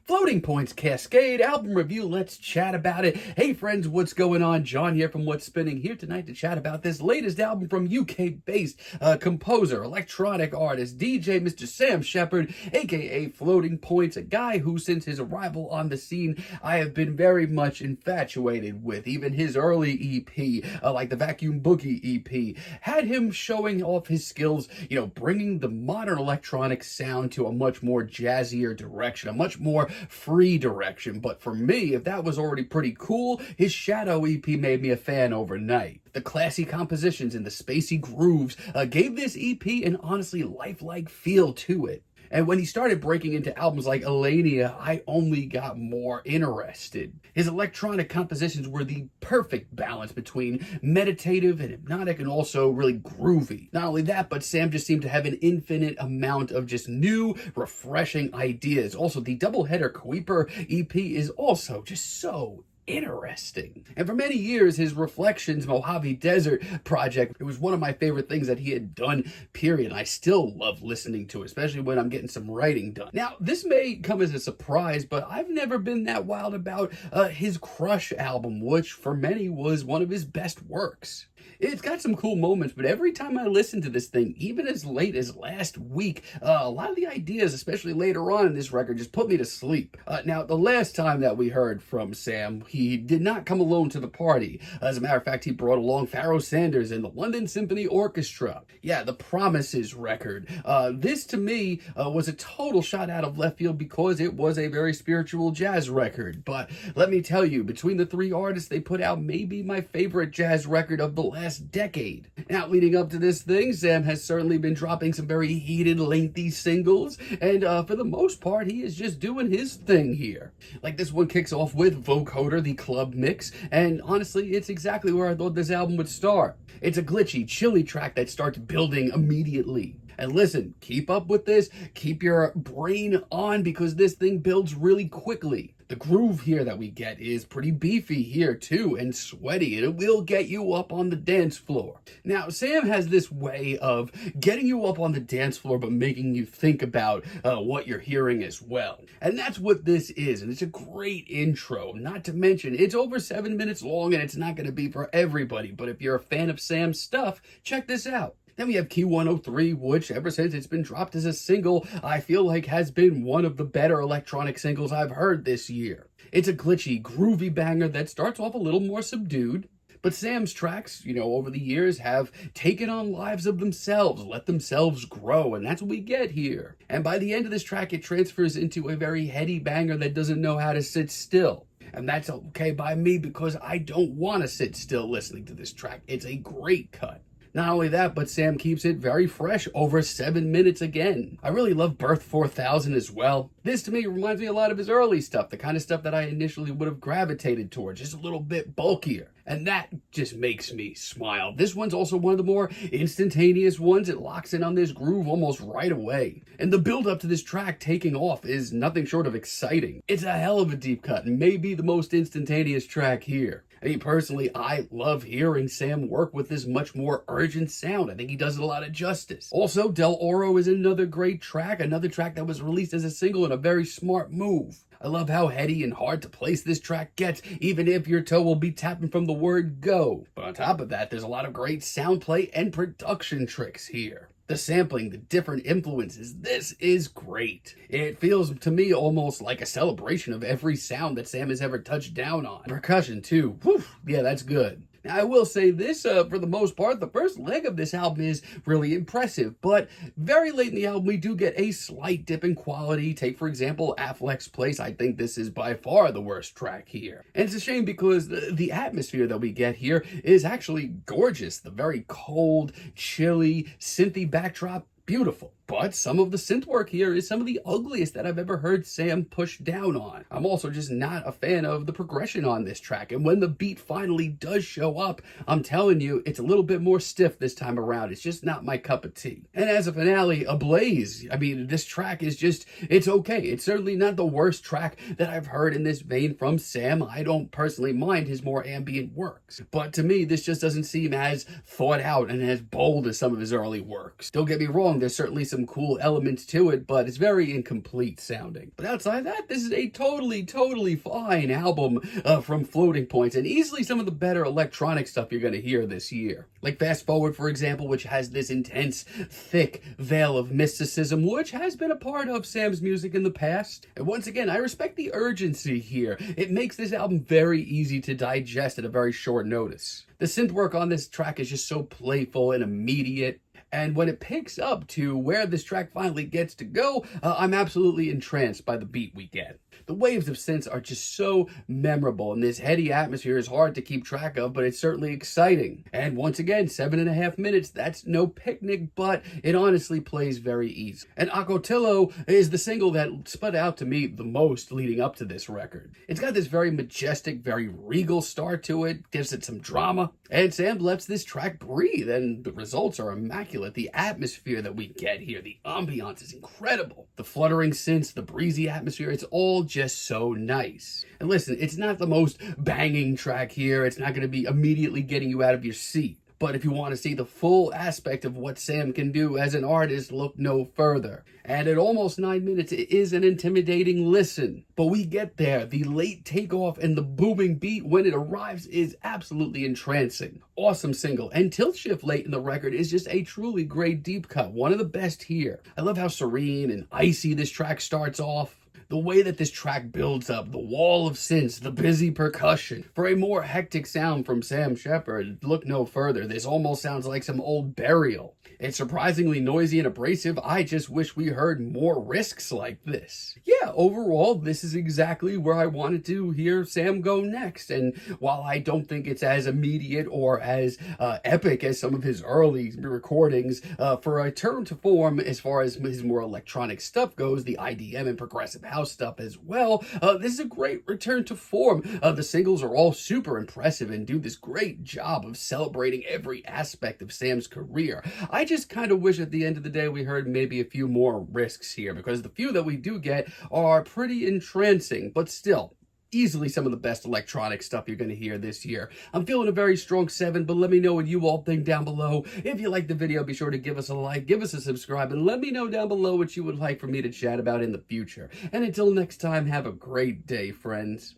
Floating Points Cascade album review. Let's chat about it. Hey friends, what's going on? John here from What's Spinning, here tonight to chat about this latest album from UK-based composer, electronic artist, DJ Mr. Sam Shepard, aka Floating Points, a guy who since his arrival on the scene I have been very much infatuated with. Even his early EP, like the Vacuum Boogie EP, had him showing off his skills, bringing the modern electronic sound to a much more jazzier direction, a much more free direction. But for me, if that was already pretty cool, his Shadow EP made me a fan overnight. The classy compositions and the spacey grooves gave this EP an honestly lifelike feel to it. And when he started breaking into albums like Elenia, I only got more interested. His electronic compositions were the perfect balance between meditative and hypnotic and also really groovy. Not only that, but Sam just seemed to have an infinite amount of just new, refreshing ideas. Also, the doubleheader Kuiper EP is also just so interesting. And for many years, his Reflections Mojave Desert project, it was one of my favorite things that he had done, period. I still love listening to it, especially when I'm getting some writing done. Now, this may come as a surprise, but I've never been that wild about his Crush album, which for many was one of his best works. It's got some cool moments, but every time I listen to this thing, even as late as last week, a lot of the ideas, especially later on in this record, just put me to sleep. Now, the last time that we heard from Sam, he did not come alone to the party. As a matter of fact, he brought along Pharoah Sanders and the London Symphony Orchestra. Yeah, the Promises record. This, to me, was a total shot out of left field because it was a very spiritual jazz record. But let me tell you, between the three artists they put out, maybe my favorite jazz record of the last decade. Now, leading up to this thing, Sam has certainly been dropping some very heated, lengthy singles, and for the most part, he is just doing his thing here. Like this one kicks off with Vocoder, the club mix, and honestly, it's exactly where I thought this album would start. It's a glitchy, chilly track that starts building immediately. And listen, keep up with this, keep your brain on because this thing builds really quickly. The groove here that we get is pretty beefy here too and sweaty, and it will get you up on the dance floor. Now, Sam has this way of getting you up on the dance floor but making you think about what you're hearing as well. And that's what this is, and it's a great intro. Not to mention, it's over 7 minutes long and it's not going to be for everybody, but if you're a fan of Sam's stuff, check this out. Then we have Key 103, which ever since it's been dropped as a single, I feel like has been one of the better electronic singles I've heard this year. It's a glitchy, groovy banger that starts off a little more subdued, but Sam's tracks, over the years have taken on lives of themselves, let themselves grow, and that's what we get here. And by the end of this track, it transfers into a very heady banger that doesn't know how to sit still. And that's okay by me because I don't want to sit still listening to this track. It's a great cut. Not only that, but Sam keeps it very fresh, over 7 minutes again. I really love Birth 4000 as well. This to me reminds me a lot of his early stuff, the kind of stuff that I initially would have gravitated towards, just a little bit bulkier. And that just makes me smile. This one's also one of the more instantaneous ones. It locks in on this groove almost right away. And the build up to this track taking off is nothing short of exciting. It's a hell of a deep cut and maybe the most instantaneous track here. I mean, personally, I love hearing Sam work with this much more urgent sound. I think he does it a lot of justice. Also, Del Oro is another great track, another track that was released as a single and a very smart move. I love how heady and hard to place this track gets, even if your toe will be tapping from the word go. But on top of that, there's a lot of great sound play and production tricks here. The sampling, the different influences, this is great. It feels to me almost like a celebration of every sound that Sam has ever touched down on. Percussion too, whew, yeah, that's good. Now, I will say this, for the most part, the first leg of this album is really impressive, but very late in the album, we do get a slight dip in quality. Take, for example, Affleck's Place. I think this is by far the worst track here. And it's a shame because the atmosphere that we get here is actually gorgeous. The very cold, chilly, synthy backdrop, beautiful. But some of the synth work here is some of the ugliest that I've ever heard Sam push down on. I'm also just not a fan of the progression on this track. And when the beat finally does show up, I'm telling you, it's a little bit more stiff this time around. It's just not my cup of tea. And as a finale, Ablaze. I mean, this track is just, it's okay. It's certainly not the worst track that I've heard in this vein from Sam. I don't personally mind his more ambient works. But to me, this just doesn't seem as thought out and as bold as some of his early works. Don't get me wrong, There's certainly some cool elements to it, but it's very incomplete sounding. But outside that, this is a totally fine album from Floating Points, and easily some of the better electronic stuff you're going to hear this year. Like Fast Forward, for example, which has this intense, thick veil of mysticism, which has been a part of Sam's music in the past. And once again, I respect the urgency here. It makes this album very easy to digest at a very short notice. The synth work on this track is just so playful and immediate. And when it picks up to where this track finally gets to go, I'm absolutely entranced by the beat we get. The waves of synths are just so memorable, and this heady atmosphere is hard to keep track of, but it's certainly exciting. And once again, 7.5 minutes, that's no picnic, but it honestly plays very easy. And Ocotillo is the single that stood out to me the most leading up to this record. It's got this very majestic, very regal start to it, gives it some drama, and Sam lets this track breathe, and the results are immaculate. The atmosphere that we get here, the ambiance is incredible. The fluttering synths, the breezy atmosphere, it's all just so nice. And listen, it's not the most banging track here. It's not going to be immediately getting you out of your seat. But if you want to see the full aspect of what Sam can do as an artist, look no further. And at almost 9 minutes, it is an intimidating listen. But we get there. The late takeoff and the booming beat when it arrives is absolutely entrancing. Awesome single. And Tilt Shift late in the record is just a truly great deep cut. One of the best here. I love how serene and icy this track starts off. The way that this track builds up, the wall of synths, the busy percussion. For a more hectic sound from Sam Shepard, look no further. This almost sounds like some old Burial. It's surprisingly noisy and abrasive. I just wish we heard more risks like this. Yeah, overall, this is exactly where I wanted to hear Sam go next. And while I don't think it's as immediate or as epic as some of his early recordings, for a turn to form as far as his more electronic stuff goes, the IDM and Progressive House stuff as well, this is a great return to form. The singles are all super impressive and do this great job of celebrating every aspect of Sam's career. I just kind of wish at the end of the day we heard maybe a few more risks here, because the few that we do get are pretty entrancing, but still, easily some of the best electronic stuff you're going to hear this year. I'm feeling a very strong 7, but let me know what you all think down below. If you liked the video, be sure to give us a like, give us a subscribe, and let me know down below what you would like for me to chat about in the future. And until next time, have a great day, friends.